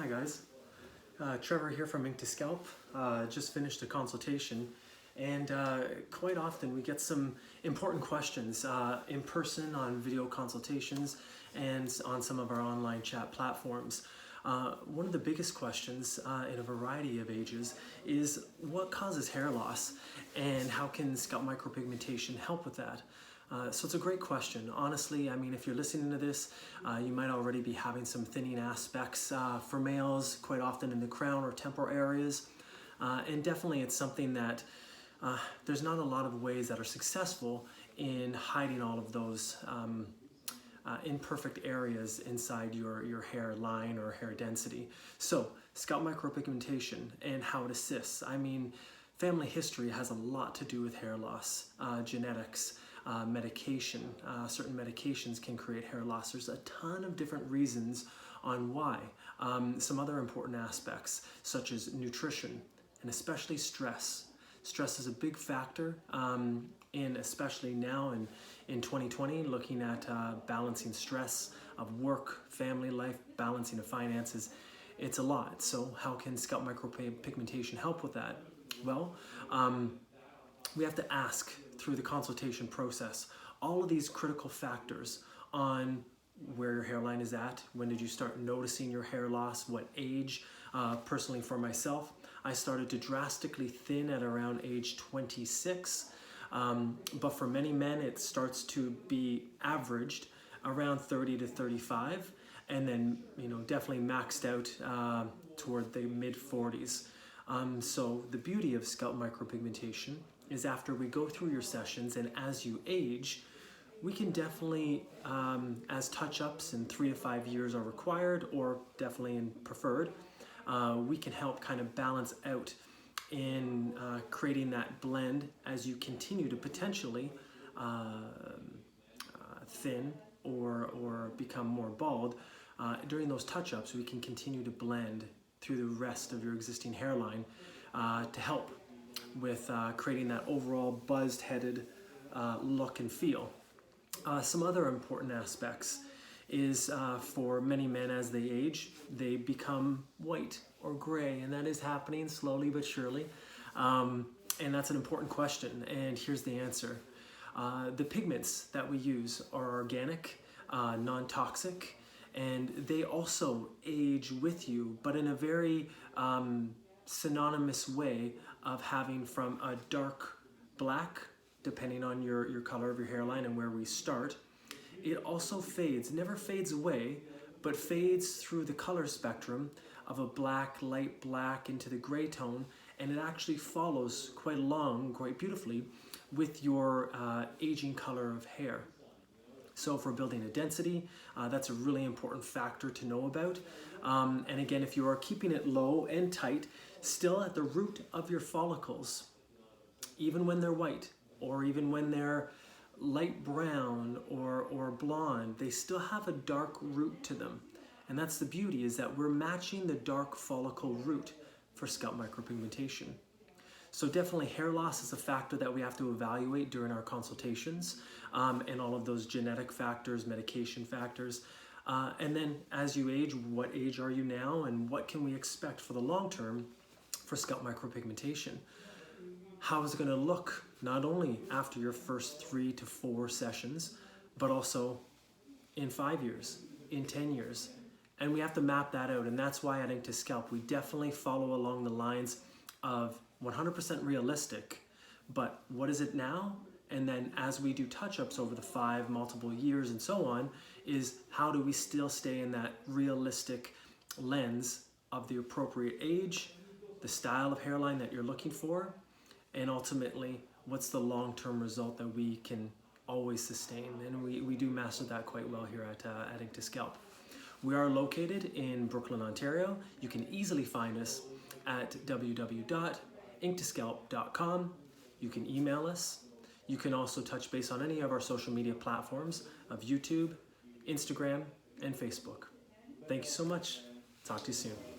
Hi guys, Trevor here from Ink to Scalp. Just finished a consultation, and quite often we get some important questions in person on video consultations and on some of our online chat platforms. One of the biggest questions in a variety of ages is what causes hair loss and how can scalp micropigmentation help with that? So it's a great question. Honestly, I mean, if you're listening to this, you might already be having some thinning aspects for males, quite often in the crown or temporal areas. And definitely it's something that there's not a lot of ways that are successful in hiding all of those imperfect areas inside your hair line or hair density. So scalp micropigmentation and how it assists. I mean, family history has a lot to do with hair loss, genetics, medication. Certain medications can create hair loss. There's a ton of different reasons on why. Some other important aspects such as nutrition and especially stress. Stress is a big factor in especially now in 2020, looking at balancing stress of work, family life, balancing of finances. It's a lot. So how can scalp micropigmentation help with that? Well, we have to ask through the consultation process all of these critical factors on where your hairline is at, when did you start noticing your hair loss, what age. Personally for myself, I started to drastically thin at around age 26, but for many men it starts to be averaged around 30 to 35, and then definitely maxed out toward the mid 40s. So the beauty of scalp micropigmentation is after we go through your sessions and as you age, we can definitely, as touch-ups in 3 to 5 years are required or definitely in preferred, we can help kind of balance out in creating that blend as you continue to potentially thin or become more bald. During those touch-ups, we can continue to blend through the rest of your existing hairline to help with creating that overall buzzed-headed look and feel. Some other important aspects is for many men as they age, they become white or gray, and that is happening slowly but surely. And that's an important question, and here's the answer. The pigments that we use are organic, non-toxic, and they also age with you, but in a very synonymous way of having from a dark black, depending on your color of your hairline and where we start. It also fades, never fades away, but fades through the color spectrum of a black, light black into the gray tone, and it actually follows quite along, quite beautifully, with your aging color of hair. So for building a density, that's a really important factor to know about. And again, if you are keeping it low and tight, still at the root of your follicles, even when they're white, or even when they're light brown or blonde, they still have a dark root to them. And that's the beauty, is that we're matching the dark follicle root for scalp micropigmentation. So definitely hair loss is a factor that we have to evaluate during our consultations, and all of those genetic factors, medication factors. And then as you age, what age are you now, and what can we expect for the long term for scalp micropigmentation? How is it going to look not only after your first 3 to 4 sessions, but also in 5 years, in 10 years? And we have to map that out, and that's why at Ink to Scalp, we definitely follow along the lines of 100% realistic, but what is it now? And then as we do touch-ups over the 5 multiple years and so on, is how do we still stay in that realistic lens of the appropriate age, the style of hairline that you're looking for, and ultimately, what's the long-term result that we can always sustain? And we do master that quite well here at Ink to Scalp. We are located in Brooklyn, Ontario. You can easily find us at www.inktoscalp.com. You can email us. You can also touch base on any of our social media platforms of YouTube, Instagram, and Facebook. Thank you so much. Talk to you soon.